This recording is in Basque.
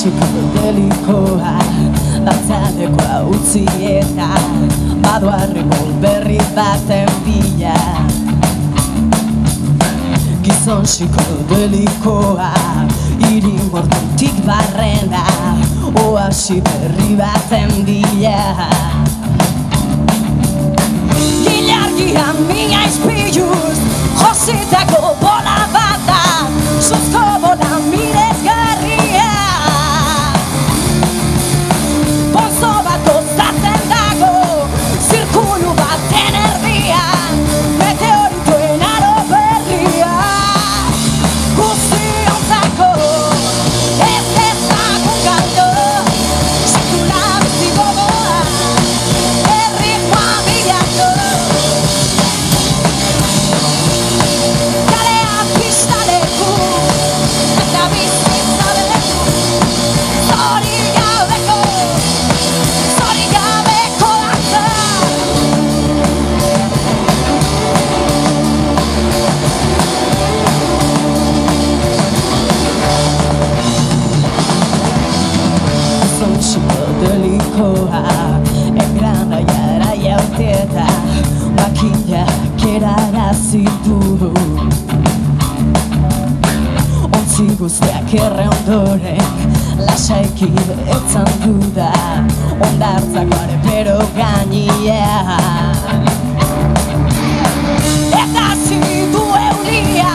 psikodelikoa dantzalekoa utzi eta badoa remol berri baten bila. Gizon psikodelikoa hiri mortutik barrena oasi berri baten bila. Gilargian mina izpiluz jositako bola bat da, suzko bola miresgarria. Pozo bat osatzen dago, zirkulu baten erdian, meteoritoen aro berria. Guztiontzako ez ezagun galdu, sekula bizi gogoa, erritmoa bilatu. Kalea pista leku, eta bizitza beleku, zorik gabeko dantza. Gizon psikodelikoa engrana jara jauteta makinak erarazitu. Ontzi guztiak erre ondoren lasaiki etzan duda ondartzako arepero gainean. Eta zidu euria